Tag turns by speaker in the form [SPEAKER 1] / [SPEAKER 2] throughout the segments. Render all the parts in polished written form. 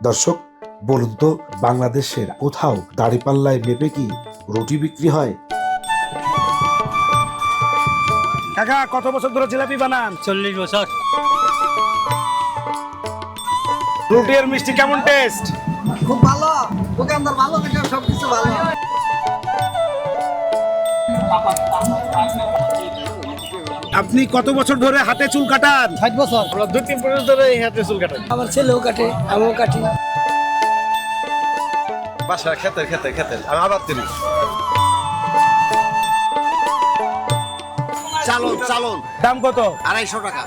[SPEAKER 1] দর্শক, বলুন তো, বাংলাদেশের কোথাও দাড়িপাল্লায় মেপে কি রুটি বিক্রি হয়? কাকা, কত বছর ধরে জিলাপি বানান?
[SPEAKER 2] 40 বছর।
[SPEAKER 1] রুটি আর মিষ্টি কেমন টেস্ট?
[SPEAKER 3] খুব ভালো, দোকানদার ভালো, দেখে সবকিছু ভালো।
[SPEAKER 1] আপনি কত বছর ধরে হাতে চুল কাটান?
[SPEAKER 3] 60 বছর।
[SPEAKER 1] আমরা 2-3 বছর ধরে এই হাতে চুল কাটান।
[SPEAKER 3] আমার ছেলেও কাটে, আমিও কাটি।
[SPEAKER 4] বাসা খেতের আমি আবার করি। চালন
[SPEAKER 1] দাম কত?
[SPEAKER 4] 250 টাকা।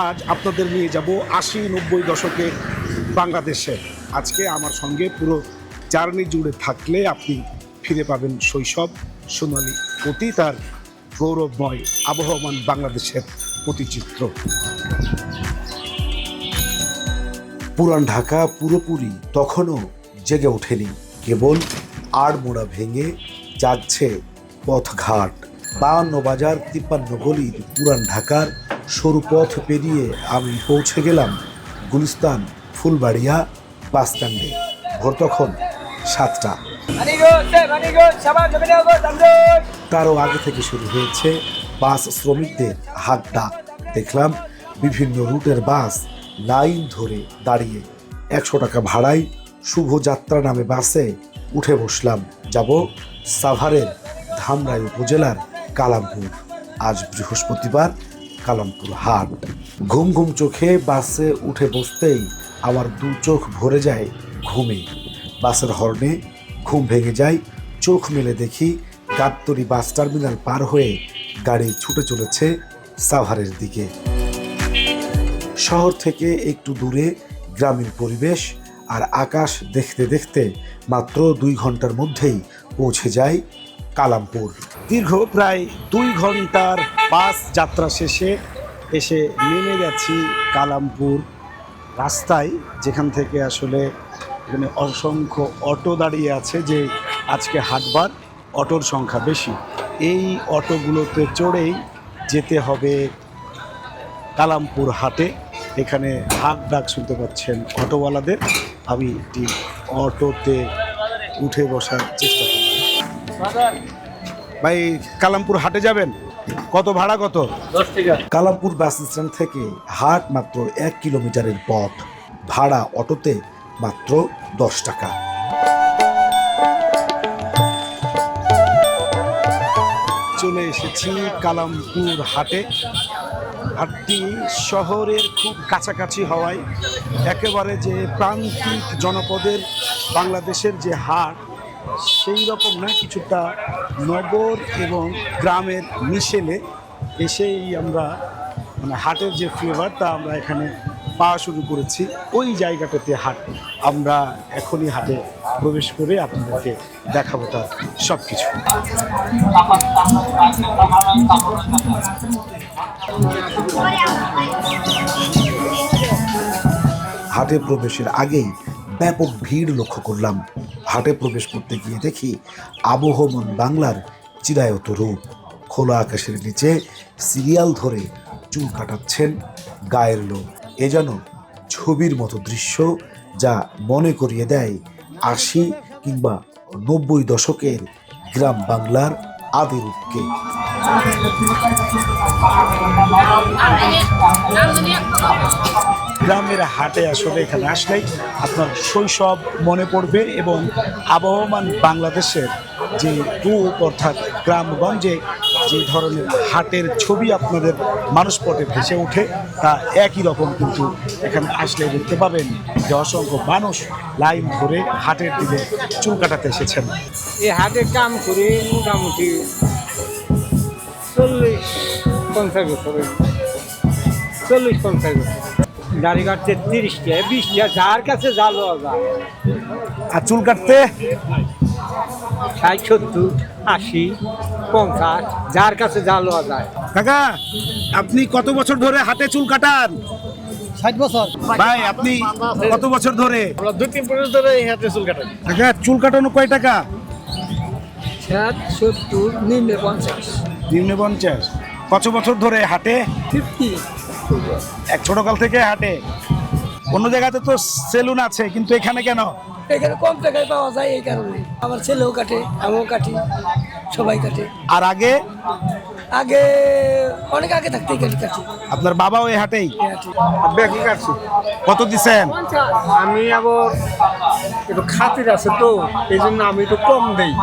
[SPEAKER 1] আজ আপনাদের নিয়ে যাব 80-90 দশকের বাংলাদেশে। আজকে আমার সঙ্গে পুরো জার্নি জুড়ে থাকলে আপনি ফিরে পাবেন শৈশব, সোনালী অতীত আর গৌরবময় আবহমান বাংলাদেশের প্রতিচিত্র। পুরান ঢাকা পুরোপুরি তখনও জেগে ওঠেনি, কেবল আড়মোড়া ভেঙে যাচ্ছে পথঘাট। 52 বাজার 53 গলির পুরান ঢাকার সরু পথ পেরিয়ে আমি পৌঁছে গেলাম গুলিস্তান ফুলবাড়িয়া বাস স্ট্যান্ডে। ভোর তখন 7টা। তারও আগে থেকে শুরু হয়েছে বাস শ্রমিকদের হাত ডাক। দেখলাম বিভিন্ন রুটের বাস লাইন ধরে দাঁড়িয়ে। 100 টাকা ভাড়ায় শুভযাত্রা নামে বাসে উঠে বসলাম। যাব সাভারের ধামরাই উপজেলার কালামপুর। আজ বৃহস্পতিবার, কালামপুর হাট। ঘুম ঘুম চোখে বাসে উঠে বসতেই আমার দু চোখ ভরে যায় ঘুমে। বাসের হর্নে ঘুম ভেঙে যায়। চোখ মেলে দেখি গাবতলী বাস টার্মিনাল পার হয়ে গাড়ি ছুটে চলেছে সাভারের দিকে। শহর থেকে একটু দূরে গ্রামীণ পরিবেশ আর আকাশ দেখতে দেখতে মাত্র 2 ঘন্টার মধ্যেই পৌঁছে যায় কালামপুর। দীর্ঘ প্রায় 2 ঘন্টার বাস যাত্রা শেষে এসে নেমে গেছি কালামপুর রাস্তায়, যেখান থেকে আসলে এখানে অসংখ্য অটো দাঁড়িয়ে আছে। যে আজকে হাটবার, অটোর সংখ্যা বেশি। এই অটোগুলোতে চড়েই যেতে হবে কালামপুর হাটে। এখানে হাক ডাক শুনতে পাচ্ছেন অটোওয়ালাদের। আমি একটি অটোতে উঠে বসার চেষ্টা করি। ভাই, কালামপুর হাটে যাবেন? কত ভাড়া কত?
[SPEAKER 2] 10 টাকা।
[SPEAKER 1] কালামপুর বাস স্ট্যান্ড থেকে হাট মাত্র 1 কিলোমিটারের পথ। ভাড়া অটোতে মাত্র 10 টাকা। চলে এসেছি কালামপুর হাটে। হাটটি শহরের খুব কাছাকাছি হওয়ায় একেবারে যে প্রান্তিক জনপদের বাংলাদেশের যে হাট, সেই রকম না, কিছুটা নগর এবং গ্রামের মিশেলে এসেই আমরা হাটের যে ফ্লেভার তা আমরা এখানে পাওয়া শুরু করেছি। ওই জায়গাটাতে হাট। আমরা এখনই হাটে প্রবেশ করে আপনাদেরকে দেখাবো তার সব কিছু। হাটে প্রবেশের আগেই ব্যাপক ভিড় লক্ষ্য করলাম। হাটে প্রবেশ করতে গিয়ে দেখি আবহমান বাংলার চিরায়ত রূপ। খোলা আকাশের নিচে সিরিয়াল ধরে চুল কাটাচ্ছেন গায়ের লোক। এ যেন ছবির মতো দৃশ্য, যা মনে করিয়ে দেয় 80 কিংবা 90 দশকের গ্রাম বাংলার আদি রূপকে। গ্রামের হাটে আসলে এখানে আসলেই আপনার শৈশব মনে পড়বে এবং আবহমান বাংলাদেশের যে রূপ, অর্থাৎ গ্রামগঞ্জে যে ধরনের হাটের ছবি আপনাদের মানুষপটে ভেসে ওঠে, তা একই রকম কিন্তু এখানে আসলে দেখতে পাবেন যে অসংখ্য মানুষ লাইন ধরে হাটের দিকে চুল কাটাতে এসেছেন।
[SPEAKER 5] এই হাটের কাম করে মোটামুটি 40-50 বছর। 40-50 বছর। দাড়ি কাটতে 30 টাকা 20 টাকা, যার কাছে যা লওয়া যায়।
[SPEAKER 1] আর চুল কাটতে
[SPEAKER 5] 60, 70, 80, 50, যার কাছে যা লওয়া যায়।
[SPEAKER 1] কাকা, আপনি কত বছর ধরে হাটে চুল কাটান?
[SPEAKER 3] 60 বছর।
[SPEAKER 1] ভাই, আপনি কত বছর ধরে?
[SPEAKER 4] আমরা 2-3 বছর ধরে এই হাতে চুল কাটাই।
[SPEAKER 1] কাকা, চুল কাটানো কয় টাকা?
[SPEAKER 3] 60, 70, নিম্নে 50।
[SPEAKER 1] নিম্নে 50। কত বছর ধরে হাটে?
[SPEAKER 2] 50।
[SPEAKER 1] এক ছোটকাল থেকে হাটে। অন্য জায়গাতে তো সেলুন আছে, কিন্তু এখানে কেন?
[SPEAKER 2] এখানে কম টাকায় পাওয়া যায় এই কারণে। আমার ছেলেও কাটে, আমিও কাটি, সবাই কাটে।
[SPEAKER 1] আর আগে?
[SPEAKER 2] আগে অনেক আগে থাকতেই কাটি।
[SPEAKER 1] আপনার বাবাও এই হাটেই?
[SPEAKER 5] বেশি কাটছি।
[SPEAKER 1] কত দিছেন?
[SPEAKER 5] আমি আবার একটু খাতির আছে তো, এই জন্য আমি একটু কম দেই।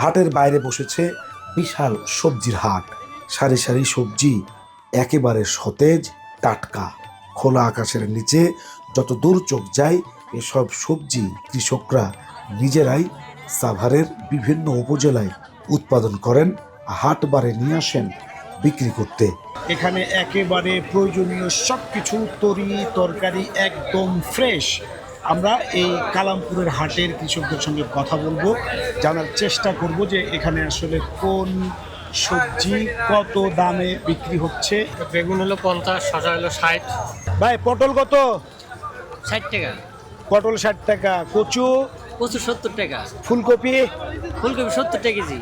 [SPEAKER 1] হাটের বাইরে বসেছে বিশাল সবজির হাট। সারি সারি সবজি, একেবারে সতেজ টাটকা। খোলা আকাশের নিচে যত দূর চোখ যায়, এসব সবজি কৃষকরা নিজেরাই সাভারের বিভিন্ন উপজেলায় উৎপাদন করেন, হাট বারে নিয়ে আসেন বিক্রি করতে। এখানে একেবারে প্রয়োজনীয় সব কিছু তরি তরকারি একদম ফ্রেশ। আমরা এই কালামপুরের হাটের কৃষকদের সঙ্গে কথা বলবো, জানার চেষ্টা করব যে এখানে আসলে কোন সবজি কত দামে বিক্রি হচ্ছে।
[SPEAKER 6] বেগুন হলো 50, শসা হলো 60।
[SPEAKER 1] ভাই পটল কত?
[SPEAKER 6] 60 টাকা।
[SPEAKER 1] পটল 60 টাকা। কচু?
[SPEAKER 6] কচু 70 টাকা।
[SPEAKER 1] ফুলকপি?
[SPEAKER 6] ফুলকপি 70 টাকা কেজি।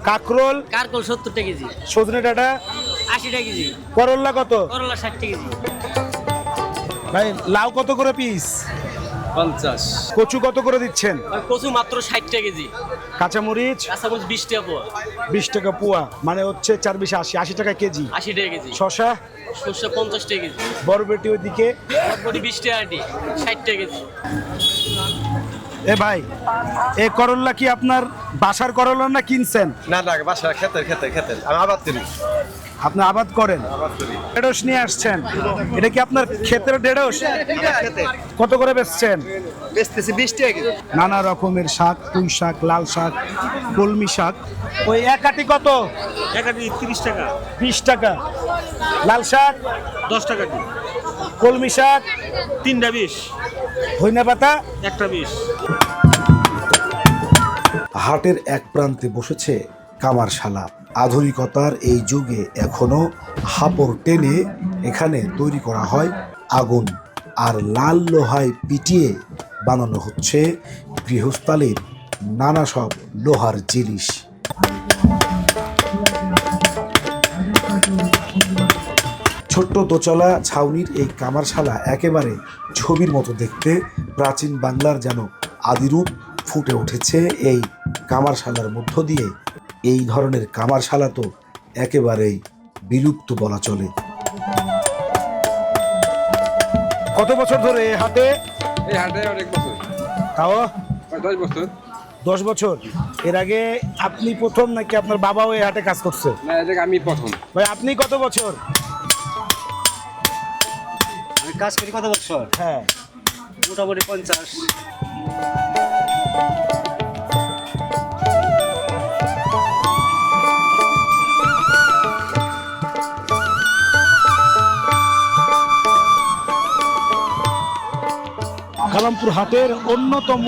[SPEAKER 1] কাকরোল?
[SPEAKER 6] কারকল 70 টাকা কেজি।
[SPEAKER 1] সজনে ডাঁটা?
[SPEAKER 6] 80 টাকা কেজি।
[SPEAKER 1] করল্লা কত?
[SPEAKER 6] করলা 60 টাকা কেজি।
[SPEAKER 1] ভাই লাউ কত করে পিস?
[SPEAKER 6] 50।
[SPEAKER 1] কচু কত করে দিচ্ছেন?
[SPEAKER 6] কচু মাত্র 60 টাকা কেজি।
[SPEAKER 1] কাঁচামরিচ?
[SPEAKER 6] কাঁচামরিচ 20 টাকা পোয়া।
[SPEAKER 1] 20 টাকা পোয়া, মানে হচ্ছে 4 20 80, 80 টাকা কেজি।
[SPEAKER 6] 80 টাকা কেজি।
[SPEAKER 1] শসা?
[SPEAKER 6] সরষে 50 টাকা কেজি।
[SPEAKER 1] বরবটি ওইদিকে?
[SPEAKER 6] বরবটি 20 টাকা আটি, 60 টাকা কেজি।
[SPEAKER 1] এ ভাই, এই করল্লা কি আপনার বাসার করল্লা না কিনছেন?
[SPEAKER 4] না না, বাসা খেতের আমি আবাদ করি।
[SPEAKER 1] আপনি আবাদ করেন? ঢেঁড়স নিয়ে আসছেন, এটা কি আপনার ক্ষেতের ঢেঁড়স? কত করে বেচছেন?
[SPEAKER 4] বেচতেছি 20 টাকা কেজি।
[SPEAKER 1] নানা রকমের শাক, পুঁই শাক, লাল শাক, কলমি শাক। ওই এক আটি কত?
[SPEAKER 5] এক আটি 30 টাকা।
[SPEAKER 1] 20 টাকা। লাল শাক
[SPEAKER 5] 10 টাকা।
[SPEAKER 1] কলমি শাক
[SPEAKER 5] 3টা 20।
[SPEAKER 1] ধইনা পাতা
[SPEAKER 5] একটা 20।
[SPEAKER 1] হাটের এক প্রান্তে বসেছে কামারশালা। আধুনিকতার এই যুগে এখনো হাপড় টেনে এখানে তৈরি করা হয় আগুন, আর লাল লোহায় পিটিয়ে বানানো হচ্ছে গৃহস্থালির নানা সব লোহার জিনিস। ছোট্ট দোতলা ছাউনির এই কামারশালা একেবারে ছবির মতো দেখতে। প্রাচীন বাংলার যেন আদিরূপ ফুটে উঠেছে এই কামারশালার মধ্য দিয়ে। এই ধরনের কামারশালা তো একেবারেই বিলুপ্ত বলা চলে। কত বছর ধরে এই হাটে?
[SPEAKER 7] এই হাটে অনেক বছর,
[SPEAKER 1] তাও
[SPEAKER 7] 10 বছর।
[SPEAKER 1] 10 বছর। এর আগে আপনি প্রথম নাকি আপনার বাবাও এই হাটে কাজ করছে?
[SPEAKER 7] না, এটা আমি প্রথম।
[SPEAKER 1] ভাই আপনি কত বছর?
[SPEAKER 3] আমি কাজ করি কত বছর?
[SPEAKER 1] হ্যাঁ,
[SPEAKER 3] মোটামুটি 50।
[SPEAKER 1] কালামপুর হাটের অন্যতম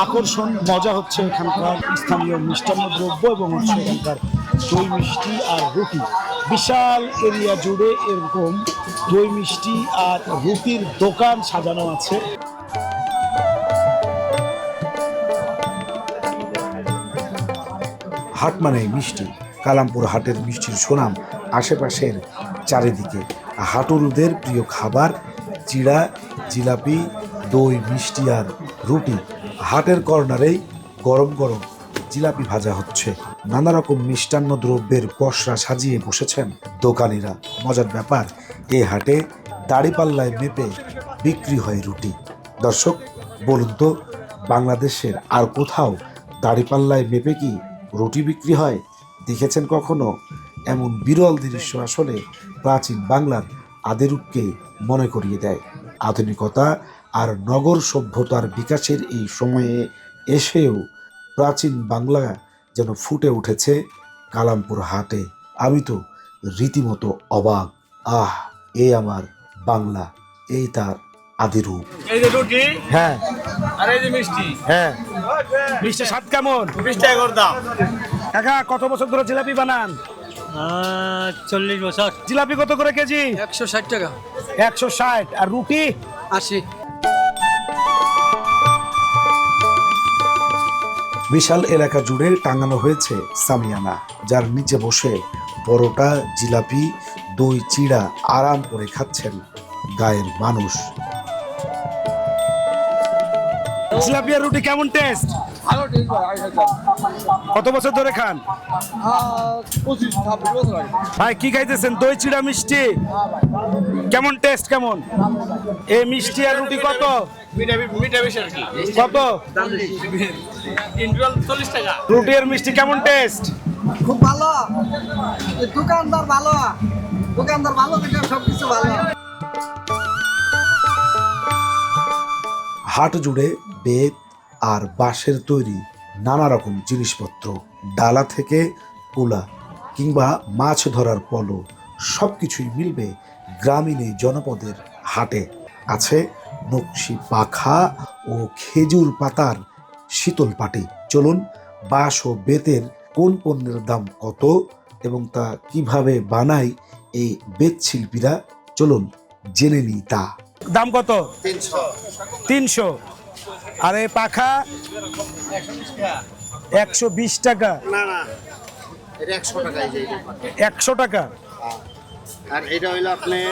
[SPEAKER 1] আকর্ষণ মজা হচ্ছে এখানকার স্থানীয় মিষ্টান্ন দ্রব্য এবং হচ্ছে এখানকার দই মিষ্টি আর রুটি। বিশাল এরিয়া জুড়ে এরকম দই মিষ্টি আর রুটির দোকান সাজানো আছে। হাট মানে মিষ্টি। কালামপুর হাটের মিষ্টির সুনাম আশেপাশের চারিদিকে। হাটুরুদের প্রিয় খাবার চিড়া, জিলাপি, দই মিষ্টি আর রুটি। হাটের কর্নারেই গরম গরম জিলাপি ভাজা হচ্ছে। নানা রকম মিষ্টান্ন দ্রব্যের পসরা সাজিয়ে বসেছেন দোকানিরা। মজার ব্যাপার, এই হাটে দাড়িপাল্লায় মেপে বিক্রি হয় রুটি। দর্শক বলুন তো, বাংলাদেশের আর কোথাও দাড়িপাল্লায় মেপে কি রুটি বিক্রি হয়? দেখেছেন কখনো? এমন বিরল দৃশ্য আসলে প্রাচীন বাংলার আদিরূপকে মনে করিয়ে দেয়। আধুনিকতা আর নগর সভ্যতার বিকাশের এই সময়ে এসেও প্রাচীন বাংলা যেন ফুটে উঠেছে কালামপুর হাটে। আমি তো রীতিমতো অবাক। আহ, এই আমার বাংলা, এই তার আদিরূপ।
[SPEAKER 5] এই যে রুটি
[SPEAKER 1] হ্যাঁ
[SPEAKER 5] আর এই যে মিষ্টি,
[SPEAKER 1] হ্যাঁ, মিষ্টি স্বাদ কেমন?
[SPEAKER 5] 20 টাকা করে দাম।
[SPEAKER 1] কাকা কত বছর ধরে জিলাপি বানান?
[SPEAKER 5] 40 বছর।
[SPEAKER 1] জিলাপি কত করে কেজি?
[SPEAKER 2] 160 টাকা।
[SPEAKER 1] 160। আর রুটি?
[SPEAKER 2] 80।
[SPEAKER 1] বিশাল এলাকা জুড়ে টাঙানো হয়েছে সামিয়ানা, যার নিচে বসে পরোটা, জিলাপি, দই চিড়া আরাম করে খাচ্ছেন গায়ের মানুষ। জিলাপি আর রুটি কেমন টেস্ট? কত বছর ধরে খান?
[SPEAKER 3] 25-26 বছর আগে।
[SPEAKER 1] ভাই কি খাইতেছেন? দই চিড়া মিষ্টি কেমন টেস্ট? কেমন এই মিষ্টি আর রুটি কত?
[SPEAKER 6] মিঠা বেশি আর কি।
[SPEAKER 1] কত?
[SPEAKER 6] ইন্ডিয়ান 40 টাকা।
[SPEAKER 1] রুটি আর মিষ্টি কেমন টেস্ট?
[SPEAKER 3] খুব ভালো। এই দোকানদার ভালো দেখে সবকিছু ভালো।
[SPEAKER 1] হাট জুড়ে বেত আর বাঁশের তৈরি নানা রকম জিনিসপত্র, ডালা থেকে কুলা কিংবা মাছ ধরার পলো, সবকিছুই মিলবে গ্রামীণ এই জনপদের হাটে। আছে নকশি পাখা ও খেজুর পাতার শীতল পাটি। চলুন বাঁশ ও বেতের কোন পণ্যের দাম কত এবং তা কিভাবে বানায় এই বেত শিল্পীরা, চলুন জেনে নিই তা। দাম কত? 300। আর এই পাখা? 120 টাকা।
[SPEAKER 8] না এটা 100 টাকা।
[SPEAKER 1] 100 টাকা।
[SPEAKER 8] আর এটা হইলো আপনার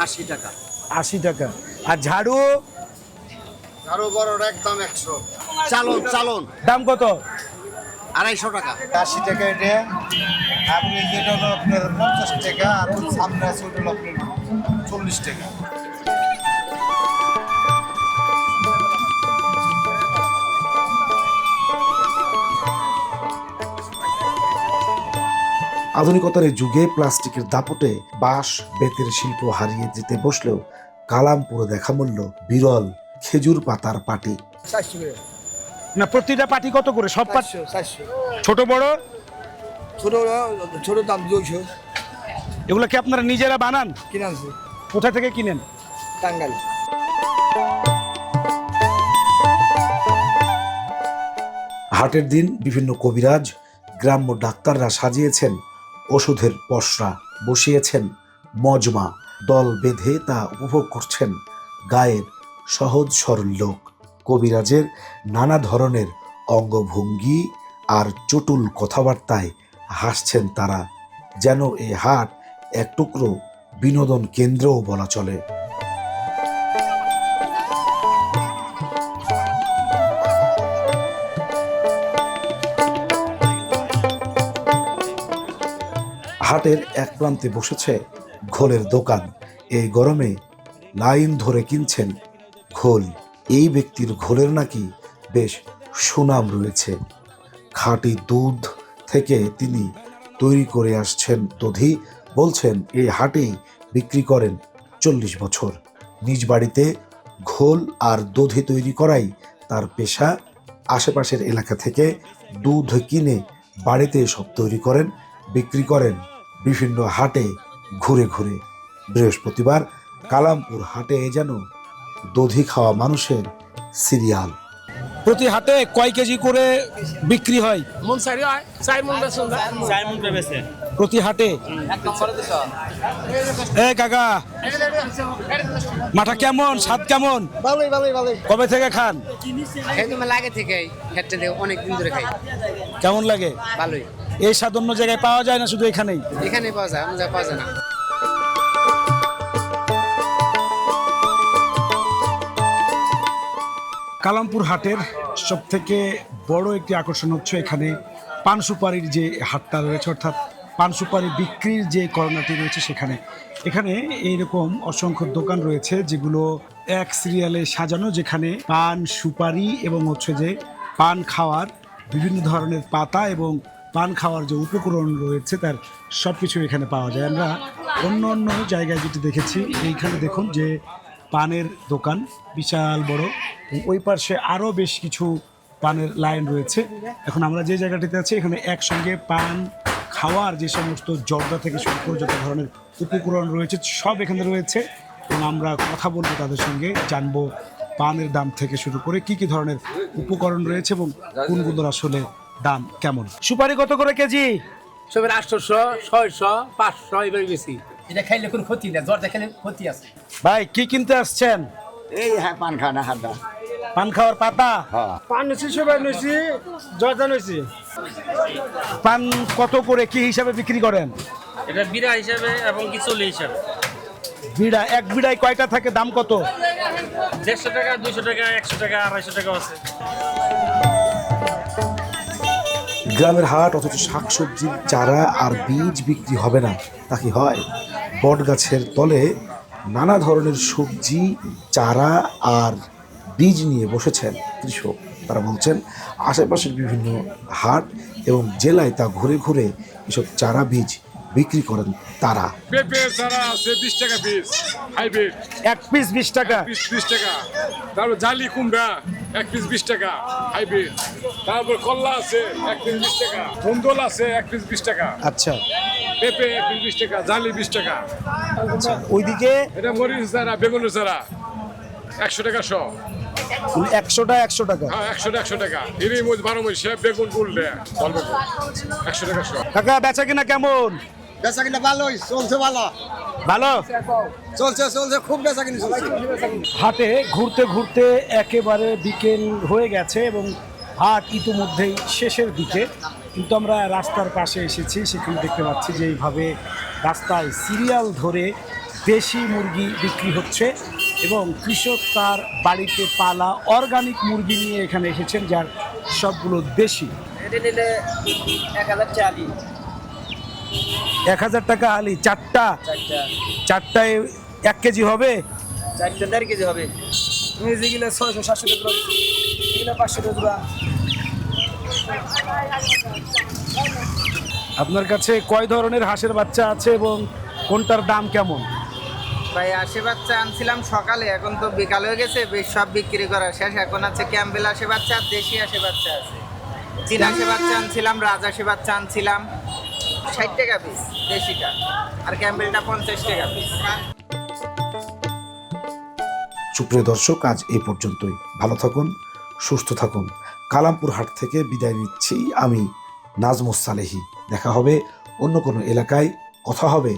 [SPEAKER 8] 80 টাকা।
[SPEAKER 1] 80 টাকা। আর ঝাড়ু?
[SPEAKER 8] আরো বড় একদম 100। চালন
[SPEAKER 1] দাম কত?
[SPEAKER 8] 250 টাকা।
[SPEAKER 3] 80 টাকা এটা। আপনি যেটা হলো আপনার 50 টাকা, আর সামনে আছে ওটা হলো আপনার 40 টাকা।
[SPEAKER 1] আধুনিকতার এই যুগে প্লাস্টিকের দাপটে বাঁশ বেতের শিল্প হারিয়ে যেতে বসলেও কালামপুরে দেখা মূল্য বিরল খেজুর পাতার পাটি।
[SPEAKER 3] 400 টাকা।
[SPEAKER 1] না, প্রতিটা পাটি কত করে? সব পাটি
[SPEAKER 3] 400।
[SPEAKER 1] ছোট বড়?
[SPEAKER 3] ছোট দাম 200।
[SPEAKER 1] এগুলো কি আপনারা নিজেরা বানান?
[SPEAKER 3] কিনে আনছি
[SPEAKER 1] কোথা থেকে কিনেন?
[SPEAKER 3] টাঙ্গাইল।
[SPEAKER 1] হাটের দিন বিভিন্ন কবিরাজ, গ্রাম্য ডাক্তাররা সাজিয়েছেন ওষুধের পসরা, বসিয়েছেন মজমা, দল বেঁধে তা উপভোগ করছেন গায়ের সহজ সরল লোক। কবিরাজের নানা ধরনের অঙ্গভঙ্গি আর চটুল কথাবার্তায় হাসছেন তারা, যেন এ হাট এক টুকরো বিনোদন কেন্দ্রও বলা চলে। হাটের এক প্রান্তে বসেছে ঘোলের দোকান। এই গরমে লাইন ধরে কিনছেন ঘোল। এই ব্যক্তির ঘোলের নাকি বেশ সুনাম রয়েছে। খাঁটি দুধ থেকে তিনি তৈরি করে আসছেন দধি। বলছেন এই হাটেই বিক্রি করেন 40 বছর। নিজ বাড়িতে ঘোল আর দধি তৈরি করাই তার পেশা। আশেপাশের এলাকা থেকে দুধ কিনে বাড়িতে সব তৈরি করেন, বিক্রি করেন বিভিন্ন হাটে ঘুরে ঘুরে। বৃহস্পতিবার কালামপুর হাটে যেন দধি খাওয়া মানুষের সিরিয়াল। প্রতি হাটে কয় কেজি করে বিক্রি হয়?
[SPEAKER 6] মন সারি হয় 4 মন বেচন যায়। 4 মন করে বেচে
[SPEAKER 1] প্রতি হাটে। এ কাকা, মাঠা কেমন, স্বাদ কেমন?
[SPEAKER 3] ভালোই।
[SPEAKER 1] কবে থেকে খান?
[SPEAKER 9] একদম লাগে থেকে হেঁটে অনেক দিন ধরে খাই।
[SPEAKER 1] কেমন লাগে?
[SPEAKER 9] ভালোই।
[SPEAKER 1] এই স্বাদ অন্য জায়গায় পাওয়া যায় না, শুধু এখানেই?
[SPEAKER 9] এখানে পাওয়া যায়, অন্য জায়গায় পাওয়া যায় না।
[SPEAKER 1] কালামপুর হাটের সব থেকে বড় একটি আকর্ষণ হচ্ছে এখানে পান সুপারির যে হাটটা রয়েছে, অর্থাৎ পান সুপারি বিক্রির যে কর্নারটি রয়েছে সেখানে। এখানে এইরকম অসংখ্য দোকান রয়েছে যেগুলো এক সিরিয়ালে সাজানো, যেখানে পান সুপারি এবং হচ্ছে যে পান খাওয়ার বিভিন্ন ধরনের পাতা এবং পান খাওয়ার যে উপকরণ রয়েছে তার সব কিছু এখানে পাওয়া যায়। আমরা অন্য অন্য জায়গায় যেটি দেখেছি, এইখানে দেখুন যে পানের দোকান বিশাল বড়, ওই পাশে আরও বেশ কিছু পানের লাইন রয়েছে। এখন আমরা যে জায়গাটিতে আছি এখানে একসঙ্গে পান খাওয়ার যে সমস্ত জর্দা থেকে শুরু করে যত ধরনের উপকরণ রয়েছে সব এখানে রয়েছে, এবং আমরা কথা বলবো তাদের সঙ্গে, জানবো পানের দাম থেকে শুরু করে কি কি ধরনের উপকরণ রয়েছে এবং কোনগুলোর আসলে দাম কেমন। সুপারি কত করে কেজি?
[SPEAKER 6] সবের 800 600 500 এবার বেশি।
[SPEAKER 5] এটা খাইলে কোনো ক্ষতি না, জ্বর দেখালে ক্ষতি আছে।
[SPEAKER 1] ভাই কি কিনতে আসছেন?
[SPEAKER 8] এই হ্যাঁ পান খানা হাড্ডা।
[SPEAKER 1] পান খাওয়ার পাতা?
[SPEAKER 5] পান নিছি, সবাই নিছি, জর্দা নিছি।
[SPEAKER 1] পান কত করে কি হিসাবে বিক্রি করেন?
[SPEAKER 6] এটা বিড়া হিসাবে এবং কি চলে হিসাবে।
[SPEAKER 1] বিড়া, এক বিড়ায় কয়টা থাকে, দাম কত?
[SPEAKER 6] 150 টাকা, 200 টাকা, 100 টাকা, 250 টাকা আছে।
[SPEAKER 1] গ্রামের হাট, অথচ শাকসবজির চারা আর বীজ বিক্রি হবে না, তা কি হয়? বট গাছের তলে নানা ধরনের সবজি, চারা আর বীজ নিয়ে বসেছেন কৃষক। তারা বলছেন আশেপাশের বিভিন্ন হাট এবং জেলায় তা ঘুরে ঘুরে এসব চারা বীজ বিক্রি করেন তারা।
[SPEAKER 10] পেঁপে চারা আছে 20 টাকা পিস, হাইব্রিড
[SPEAKER 1] এক পিস 20 টাকা।
[SPEAKER 10] 20 টাকা। তারপর জালি কুমড়া 1 পিস 20 টাকা, হাইব্রিড। তারপর কল্লা আছে 1 পিস 20 টাকা, ধন্দল আছে 1 পিস 20 টাকা।
[SPEAKER 1] আচ্ছা,
[SPEAKER 10] পেঁপে 1 পিস 20 টাকা, জালি 20 টাকা।
[SPEAKER 1] ওইদিকে
[SPEAKER 10] এটা মরিচ চারা, বেগুনের চারা 100 টাকা শ।
[SPEAKER 1] 100টা 100 টাকা।
[SPEAKER 10] হ্যাঁ, 100 টাকা। ইরি মুজ 12 মুজ সে বেগুন উল্টে বলবে 100 টাকা শ।
[SPEAKER 1] কাকা বেচা কিনা কেমন?
[SPEAKER 8] বেচা কিনা ভালোই চলছে, ভালো
[SPEAKER 1] ভালো
[SPEAKER 8] চলছে, খুব বেচা কিনা চলছে।
[SPEAKER 1] হাটে ঘুরতে ঘুরতে একেবারে বিকেল হয়ে গেছে এবং হাট ইতিমধ্যেই শেষের দিকে, কিন্তু আমরা রাস্তার পাশে এসেছি, সেখানে দেখতে পাচ্ছি যে এইভাবে রাস্তায় সিরিয়াল ধরে দেশি মুরগি বিক্রি হচ্ছে এবং কৃষক তার বাড়িতে পালা অর্গানিক মুরগি নিয়ে এখানে এসেছেন, যার সবগুলো দেশি।
[SPEAKER 6] এটা নিলে
[SPEAKER 1] 1000 টাকা আলি, চারটায় 1 কেজি হবে?
[SPEAKER 6] 4.5 কেজি হবে।
[SPEAKER 2] যেগুলো 600-700 টাকা, এগুলো 500 টাকা।
[SPEAKER 1] আপনার কাছে কয় ধরনের হাঁসের বাচ্চা আছে এবং কোনটার দাম কেমন?
[SPEAKER 9] ভাই হাঁসের বাচ্চা আনছিলাম সকালে, এখন তো বিকাল হয়ে গেছে, বেশ সব বিক্রি করা শেষ। এখন আছে ক্যাম্বেল হাঁসের বাচ্চা আর দেশি হাঁসের বাচ্চা আছে। চীন হাঁসের বাচ্চা আনছিলাম, রাজহাঁসের বাচ্চা আনছিলাম 60 টাকা পিস দেশিটা, আর ক্যাম্বেলটা 50 টাকা পিস।
[SPEAKER 1] সুপ্রিয় দর্শক, আজ এই পর্যন্তই। ভালো থাকুন, সুস্থ থাকুন। কালামপুর হাট থেকে বিদায় নিচ্ছি আমি, নাজমুস সালেহী। দেখা হবে অন্য কোনো এলাকায়, কথা হবে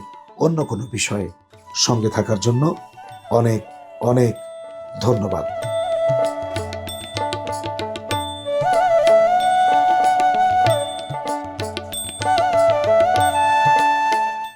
[SPEAKER 1] অন্য কোনো বিষয়ে। সঙ্গে থাকার জন্য অনেক অনেক ধন্যবাদ।